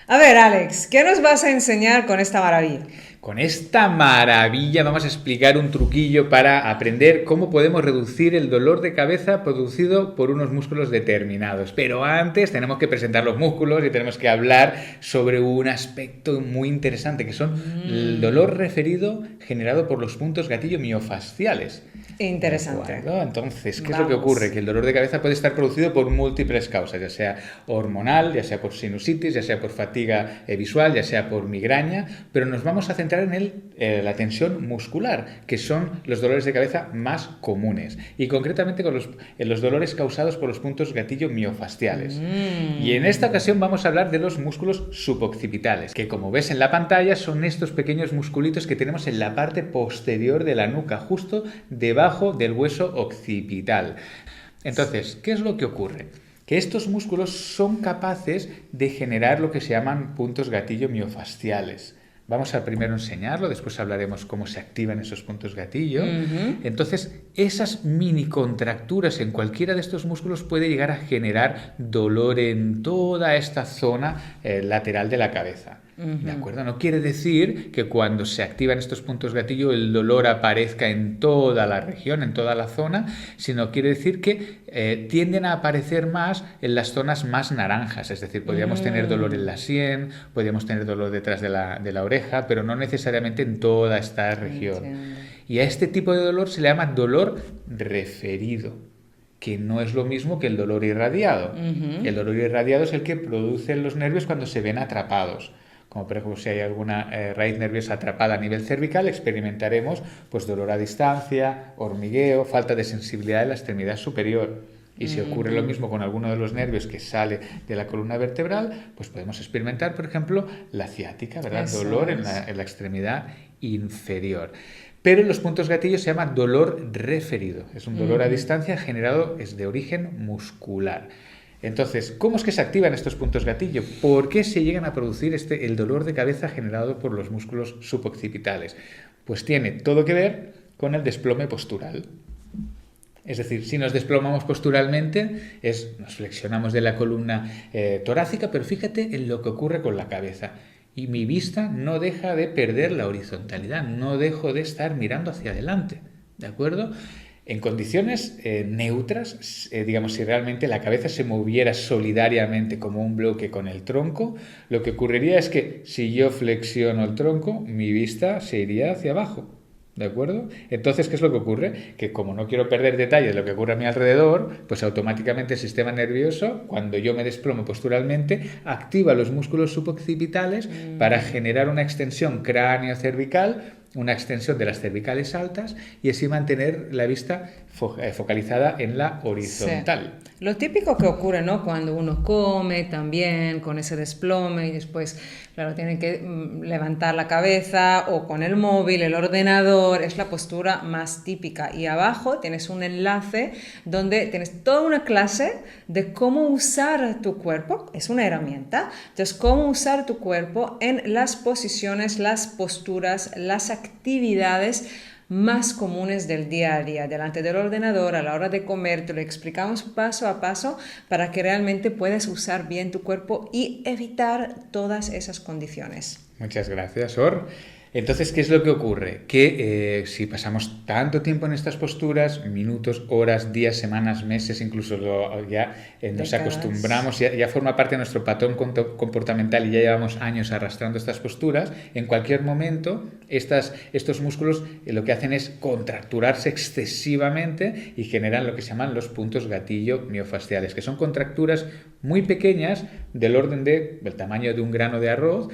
A ver, Alex, ¿qué nos vas a enseñar con esta maravilla? Con esta maravilla vamos a explicar un truquillo para aprender cómo podemos reducir el dolor de cabeza producido por unos músculos determinados. Pero antes tenemos que presentar los músculos y tenemos que hablar sobre un aspecto muy interesante, que son el dolor referido generado por los puntos gatillo miofasciales. ¿De Interesante. acuerdo? Entonces, ¿qué es lo que ocurre? Vamos. Que el dolor de cabeza puede estar producido por múltiples causas, ya sea hormonal, ya sea por sinusitis, ya sea por fatiga visual, ya sea por migraña, pero nos vamos a centrar en la tensión muscular, que son los dolores de cabeza más comunes, y concretamente con los dolores causados por los puntos gatillo miofasciales. Y en esta ocasión vamos a hablar de los músculos suboccipitales, que como ves en la pantalla son estos pequeños musculitos que tenemos en la parte posterior de la nuca, justo debajo del hueso occipital. Entonces, ¿qué es lo que ocurre? Que estos músculos son capaces de generar lo que se llaman puntos gatillo miofasciales. Vamos a primero enseñarlo, después hablaremos cómo se activan esos puntos gatillo. Entonces, esas mini contracturas en cualquiera de estos músculos puede llegar a generar dolor en toda esta zona lateral de la cabeza. ¿De acuerdo? No quiere decir que cuando se activan estos puntos gatillo el dolor aparezca en toda la región, en toda la zona, sino quiere decir que tienden a aparecer más en las zonas más naranjas. Es decir, podríamos tener dolor en la sien, podríamos tener dolor detrás de la oreja, pero no necesariamente en toda esta región. Entiendo. Y a este tipo de dolor se le llama dolor referido, que no es lo mismo que el dolor irradiado. El dolor irradiado es el que producen los nervios cuando se ven atrapados. Como por ejemplo si hay alguna raíz nerviosa atrapada a nivel cervical, experimentaremos pues dolor a distancia, hormigueo, falta de sensibilidad en la extremidad superior. Y si ocurre lo mismo con alguno de los nervios que sale de la columna vertebral, pues podemos experimentar, por ejemplo, la ciática, ¿verdad? Eso Dolor en la extremidad inferior. Pero en los puntos gatillos se llama dolor referido. Es un dolor a distancia generado, es de origen muscular. Entonces, ¿cómo es que se activan estos puntos gatillo? ¿Por qué se llegan a producir el dolor de cabeza generado por los músculos suboccipitales? Pues tiene todo que ver con el desplome postural. Es decir, si nos desplomamos posturalmente, nos flexionamos de la columna torácica, pero fíjate en lo que ocurre con la cabeza. Y mi vista no deja de perder la horizontalidad, no dejo de estar mirando hacia adelante. ¿De acuerdo? En condiciones neutras, digamos, si realmente la cabeza se moviera solidariamente como un bloque con el tronco, lo que ocurriría es que si yo flexiono el tronco, mi vista se iría hacia abajo. ¿De acuerdo? Entonces, ¿qué es lo que ocurre? Que como no quiero perder detalles de lo que ocurre a mi alrededor, pues automáticamente el sistema nervioso, cuando yo me desplomo posturalmente, activa los músculos suboccipitales para generar una extensión cráneo-cervical, una extensión de las cervicales altas y así mantener la vista focalizada en la horizontal. Sí. Lo típico que ocurre, ¿no? Cuando uno come también con ese desplome y después, claro, tiene que levantar la cabeza o con el móvil, el ordenador, es la postura más típica. Y abajo tienes un enlace donde tienes toda una clase de cómo usar tu cuerpo, es una herramienta, entonces cómo usar tu cuerpo en las posiciones, las posturas, las actividades más comunes del día a día, delante del ordenador, a la hora de comer, te lo explicamos paso a paso para que realmente puedas usar bien tu cuerpo y evitar todas esas condiciones. Muchas gracias, Or. Entonces, ¿qué es lo que ocurre? Que si pasamos tanto tiempo en estas posturas, minutos, horas, días, semanas, meses, incluso ya nos acostumbramos, ya forma parte de nuestro patrón comportamental y ya llevamos años arrastrando estas posturas, en cualquier momento estos músculos lo que hacen es contracturarse excesivamente y generan lo que se llaman los puntos gatillo miofasciales, que son contracturas muy pequeñas del orden del tamaño de un grano de arroz,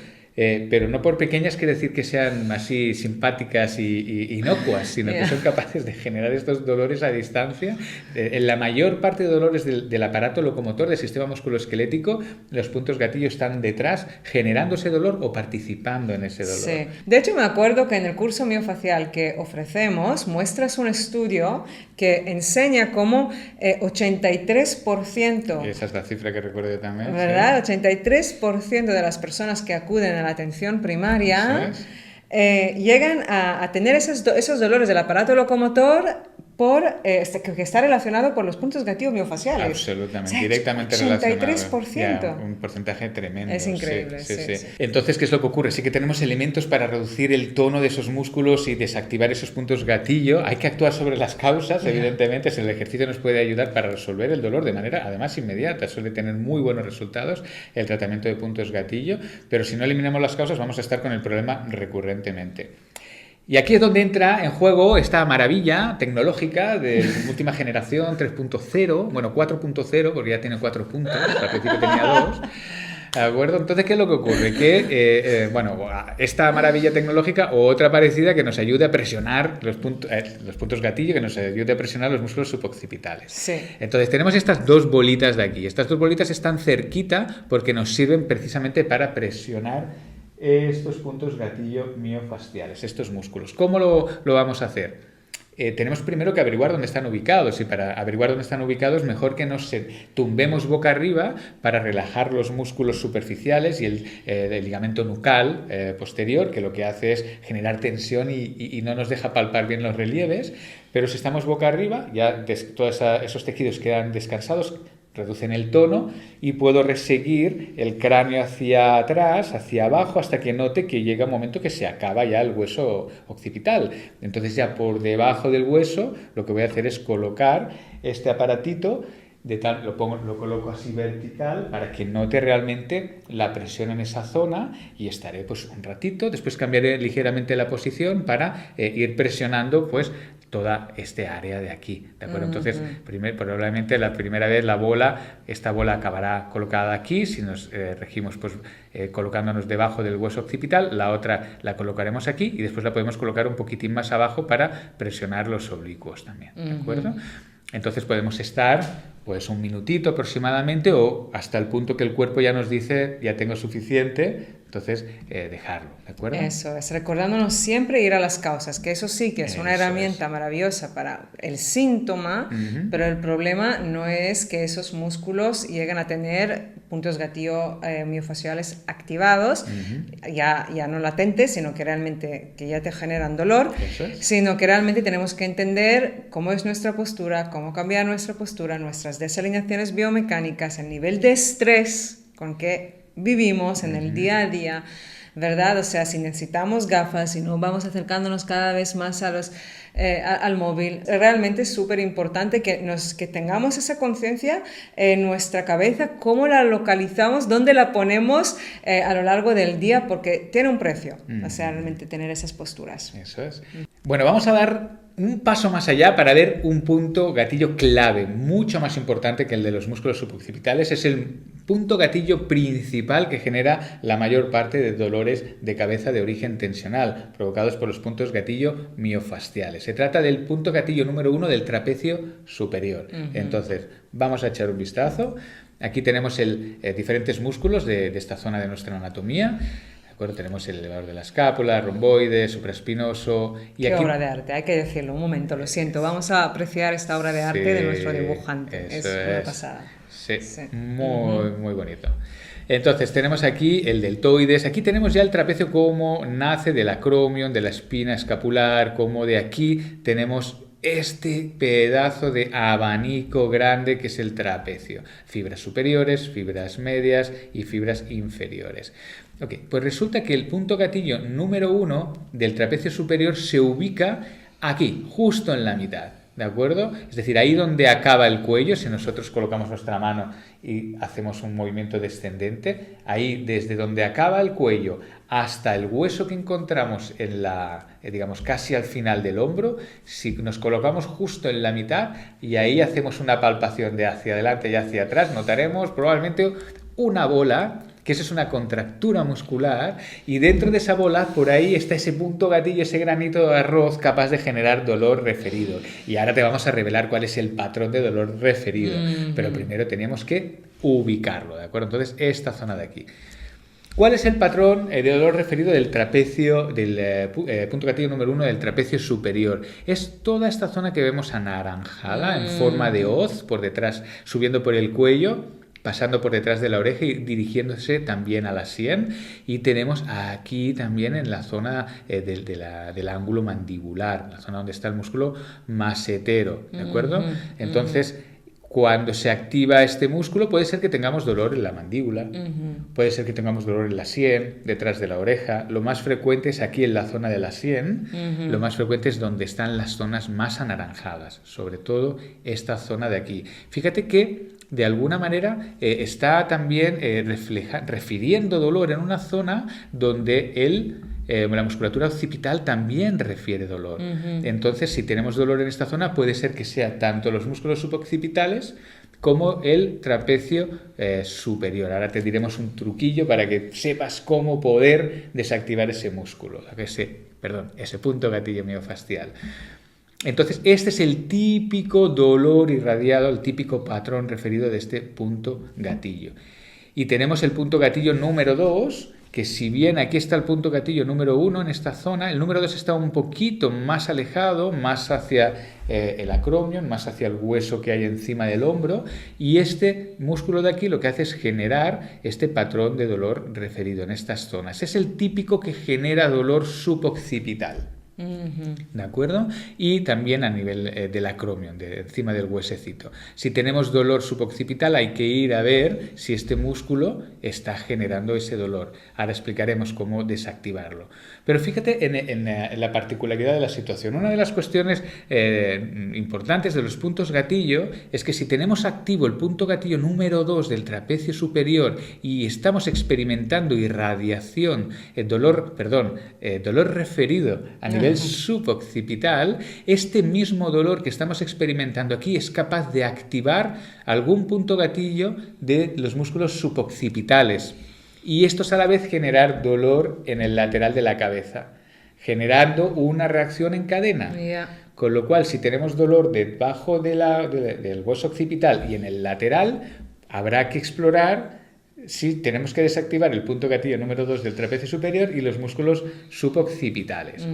pero no por pequeñas quiere decir que sean así simpáticas y inocuas, sino que son capaces de generar estos dolores a distancia. En la mayor parte de dolores del aparato locomotor, del sistema musculoesquelético, los puntos gatillo están detrás generando ese dolor o participando en ese dolor. Sí. De hecho, me acuerdo que en el curso miofacial que ofrecemos muestras un estudio que enseña cómo 83%... Esa es la cifra que recuerdo también. ¿Verdad? Sí. 83% de las personas que acuden a la atención primaria llegan a tener esos dolores del aparato locomotor que está relacionado por los puntos gatillo miofaciales. Absolutamente, O sea, directamente 83%. relacionado. Ya, un porcentaje tremendo. Es increíble, sí. Entonces, ¿qué es lo que ocurre? Sí que tenemos elementos para reducir el tono de esos músculos y desactivar esos puntos gatillo. Hay que actuar sobre las causas, evidentemente. El ejercicio nos puede ayudar para resolver el dolor de manera, además, inmediata. Suele tener muy buenos resultados el tratamiento de puntos gatillo, pero si no eliminamos las causas vamos a estar con el problema recurrentemente. Y aquí es donde entra en juego esta maravilla tecnológica de última generación 3.0, bueno, 4.0, porque ya tiene 4 puntos, al principio tenía 2. ¿De acuerdo? Entonces, ¿qué es lo que ocurre? Que, esta maravilla tecnológica o otra parecida que nos ayude a presionar los puntos gatillo, que nos ayude a presionar los músculos suboccipitales. Sí. Entonces, tenemos estas dos bolitas de aquí. Estas dos bolitas están cerquita porque nos sirven precisamente para presionar estos puntos gatillo miofasciales, estos músculos. ¿Cómo lo vamos a hacer? Tenemos primero que averiguar dónde están ubicados y para averiguar dónde están ubicados mejor que nos tumbemos boca arriba para relajar los músculos superficiales y el ligamento nucal posterior, que lo que hace es generar tensión y no nos deja palpar bien los relieves, pero si estamos boca arriba ya todos esos tejidos quedan descansados, reducen el tono y puedo reseguir el cráneo hacia atrás, hacia abajo, hasta que note que llega un momento que se acaba ya el hueso occipital. Entonces ya por debajo del hueso lo que voy a hacer es colocar este aparatito, lo coloco así vertical para que note realmente la presión en esa zona y estaré pues un ratito, después cambiaré ligeramente la posición para ir presionando pues toda este área de aquí, ¿de acuerdo? Entonces, probablemente la primera vez esta bola acabará colocada aquí, si nos regimos pues colocándonos debajo del hueso occipital, la otra la colocaremos aquí y después la podemos colocar un poquitín más abajo para presionar los oblicuos también, ¿de acuerdo? Entonces podemos estar pues un minutito aproximadamente o hasta el punto que el cuerpo ya nos dice ya tengo suficiente, entonces dejarlo, ¿de acuerdo? Eso es, recordándonos siempre ir a las causas, que eso sí que es una herramienta maravillosa para el síntoma, pero el problema no es que esos músculos lleguen a tener puntos gatillo miofasciales activados, ya no latentes, sino que realmente que ya te generan dolor, sino que realmente tenemos que entender cómo es nuestra postura, cómo cambiar nuestra postura, nuestras desalineaciones biomecánicas, el nivel de estrés con que vivimos en el día a día, ¿verdad? O sea, si necesitamos gafas, si no vamos acercándonos cada vez más al móvil, realmente es súper importante que tengamos esa conciencia en nuestra cabeza, cómo la localizamos, dónde la ponemos a lo largo del día, porque tiene un precio, o sea, realmente tener esas posturas. Eso es. Bueno, vamos a dar un paso más allá para ver un punto gatillo clave, mucho más importante que el de los músculos suboccipitales. Es el punto gatillo principal que genera la mayor parte de dolores de cabeza de origen tensional, provocados por los puntos gatillo miofasciales. Se trata del punto gatillo número 1 del trapecio superior. Entonces, vamos a echar un vistazo. Aquí tenemos diferentes músculos de esta zona de nuestra anatomía. Tenemos el elevador de la escápula, romboide, supraespinoso. Y Qué aquí... obra de arte, hay que decirlo. Un momento, lo siento. Vamos a apreciar esta obra de arte de nuestro dibujante. Es una pasada. Sí. Muy bonito. Entonces tenemos aquí el deltoides, aquí tenemos ya el trapecio como nace del acromion, de la espina escapular, como de aquí tenemos este pedazo de abanico grande que es el trapecio. Fibras superiores, fibras medias y fibras inferiores. Ok, pues resulta que el punto gatillo número 1 del trapecio superior se ubica aquí, justo en la mitad. ¿De acuerdo? Es decir, ahí donde acaba el cuello, si nosotros colocamos nuestra mano y hacemos un movimiento descendente, ahí desde donde acaba el cuello hasta el hueso que encontramos en digamos, casi al final del hombro, si nos colocamos justo en la mitad y ahí hacemos una palpación de hacia adelante y hacia atrás, notaremos probablemente una bola, que eso es una contractura muscular, y dentro de esa bola, por ahí está ese punto gatillo, ese granito de arroz capaz de generar dolor referido. Y ahora te vamos a revelar cuál es el patrón de dolor referido. Pero primero teníamos que ubicarlo, ¿de acuerdo? Entonces, esta zona de aquí. ¿Cuál es el patrón de dolor referido del trapecio, del punto gatillo número 1 del trapecio superior? Es toda esta zona que vemos anaranjada en forma de hoz por detrás, subiendo por el cuello. pasando por detrás de la oreja y dirigiéndose también a la sien. Y tenemos aquí también en la zona del ángulo mandibular, la zona donde está el músculo masetero, ¿de acuerdo? Entonces, cuando se activa este músculo puede ser que tengamos dolor en la mandíbula, puede ser que tengamos dolor en la sien, detrás de la oreja. Lo más frecuente es aquí en la zona de la sien, lo más frecuente es donde están las zonas más anaranjadas, sobre todo esta zona de aquí. Fíjate que de alguna manera está también refiriendo dolor en una zona donde la musculatura occipital también refiere dolor. Entonces, si tenemos dolor en esta zona, puede ser que sea tanto los músculos suboccipitales como el trapecio superior. Ahora te diremos un truquillo para que sepas cómo poder desactivar ese músculo, ese punto gatillo miofascial. Entonces, este es el típico dolor irradiado, el típico patrón referido de este punto gatillo. Y tenemos el punto gatillo número 2, que si bien aquí está el punto gatillo número 1 en esta zona, el número 2 está un poquito más alejado, más hacia el acromion, más hacia el hueso que hay encima del hombro, y este músculo de aquí lo que hace es generar este patrón de dolor referido en estas zonas. Es el típico que genera dolor suboccipital. ¿De acuerdo? Y también a nivel del acromion, encima del huesecito. Si tenemos dolor suboccipital hay que ir a ver si este músculo está generando ese dolor. Ahora explicaremos cómo desactivarlo. Pero fíjate en la particularidad de la situación. Una de las cuestiones importantes de los puntos gatillo es que si tenemos activo el punto gatillo número 2 del trapecio superior y estamos experimentando irradiación, dolor referido a nivel suboccipital, este mismo dolor que estamos experimentando aquí es capaz de activar algún punto gatillo de los músculos suboccipitales y estos a la vez generar dolor en el lateral de la cabeza, generando una reacción en cadena. Con lo cual, si tenemos dolor debajo del hueso occipital y en el lateral, habrá que explorar si tenemos que desactivar el punto gatillo número 2 del trapecio superior y los músculos suboccipitales.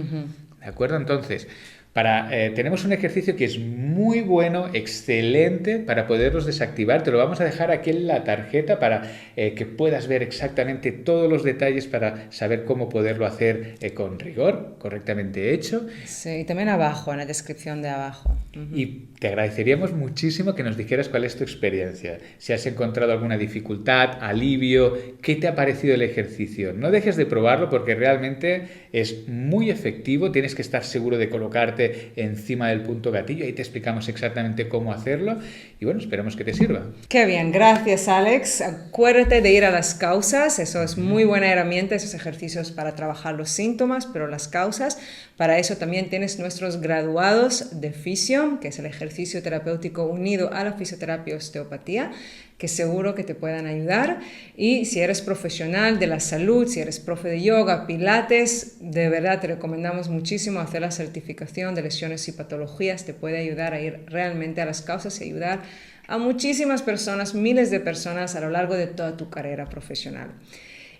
¿De acuerdo? Entonces, tenemos un ejercicio que es muy bueno, excelente, para poderlos desactivar. Te lo vamos a dejar aquí en la tarjeta para que puedas ver exactamente todos los detalles para saber cómo poderlo hacer con rigor, correctamente hecho. Sí, y también abajo, en la descripción de abajo. Y te agradeceríamos muchísimo que nos dijeras cuál es tu experiencia. Si has encontrado alguna dificultad, alivio, ¿qué te ha parecido el ejercicio? No dejes de probarlo porque realmente es muy efectivo. Tienes que estar seguro de colocarte encima del punto gatillo. Ahí te explicamos exactamente cómo hacerlo. Y bueno, esperamos que te sirva. Qué bien, gracias Alex. Acuérdate de ir a las causas. Eso es muy buena herramienta, esos ejercicios para trabajar los síntomas, pero las causas. Para eso también tienes nuestros graduados de fisio, que es el ejercicio terapéutico unido a la fisioterapia y osteopatía, que seguro que te puedan ayudar. Y si eres profesional de la salud, si eres profe de yoga, pilates, de verdad te recomendamos muchísimo hacer la certificación de lesiones y patologías. Te puede ayudar a ir realmente a las causas y ayudar a muchísimas personas, miles de personas a lo largo de toda tu carrera profesional.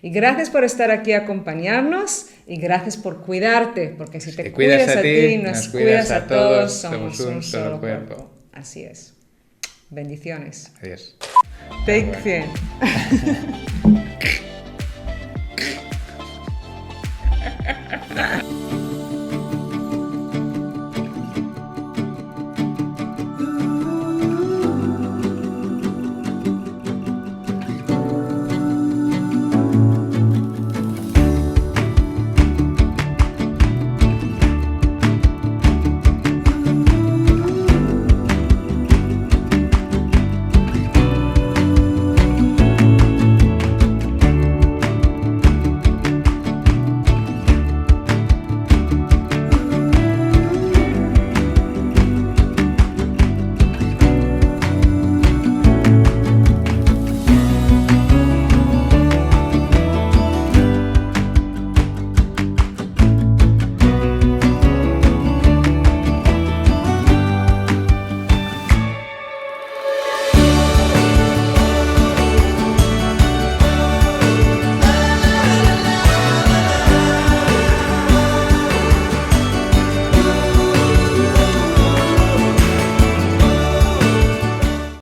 Y gracias por estar aquí a acompañarnos y gracias por cuidarte, porque si te cuidas a ti, nos cuidas a todos, somos un solo cuerpo. Así es. Bendiciones. Adiós. Take care.